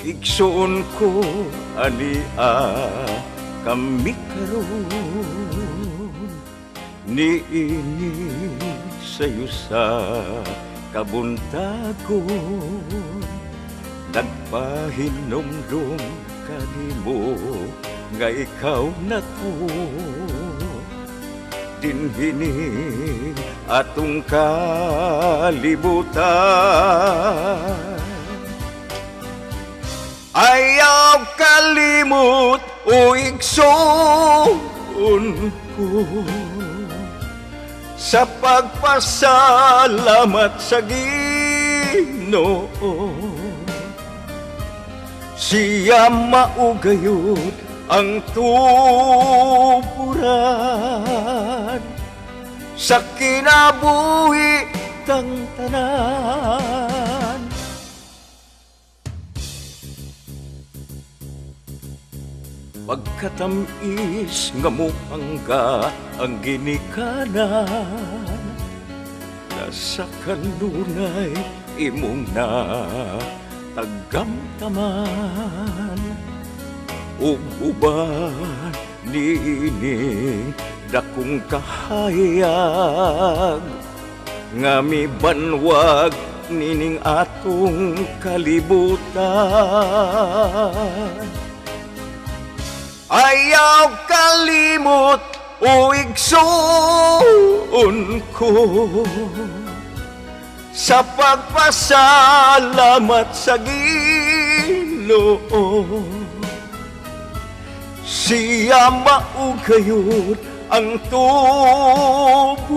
igsoon ko ania kami karon niini sayo sa kabuntagon nagpahinomdom kanimo nga ikaw na to dinhining atong kalibutan. Ayaw kalimot o igsoon ko sa pagpasalamat sa Ginoo. Siya maugayot ang tuburan sa kinabuhi tang tanan. Pagkatamis nga mupangga ang ginikanan nasa kanunay imong na tagamtaman ug uban niining dakong kahayag nga mibanwag nining atong kalibutan. Ayaw kalimot o igsoon ko sa pagpasalamat sa Ginoo. Siya maugayot ang tuburan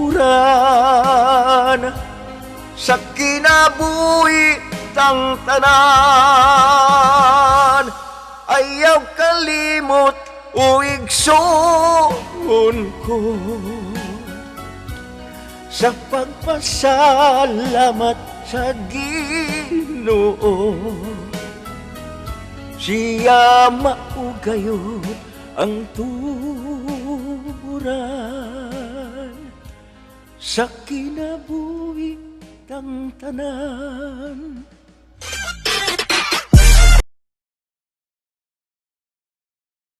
sa kinabuhi tang tanan. Ayaw kalimot o igsoon ko sa pagpasalamat sa Ginoo. Siya maugayot ang tuburan sa kinabuhi tang tanan.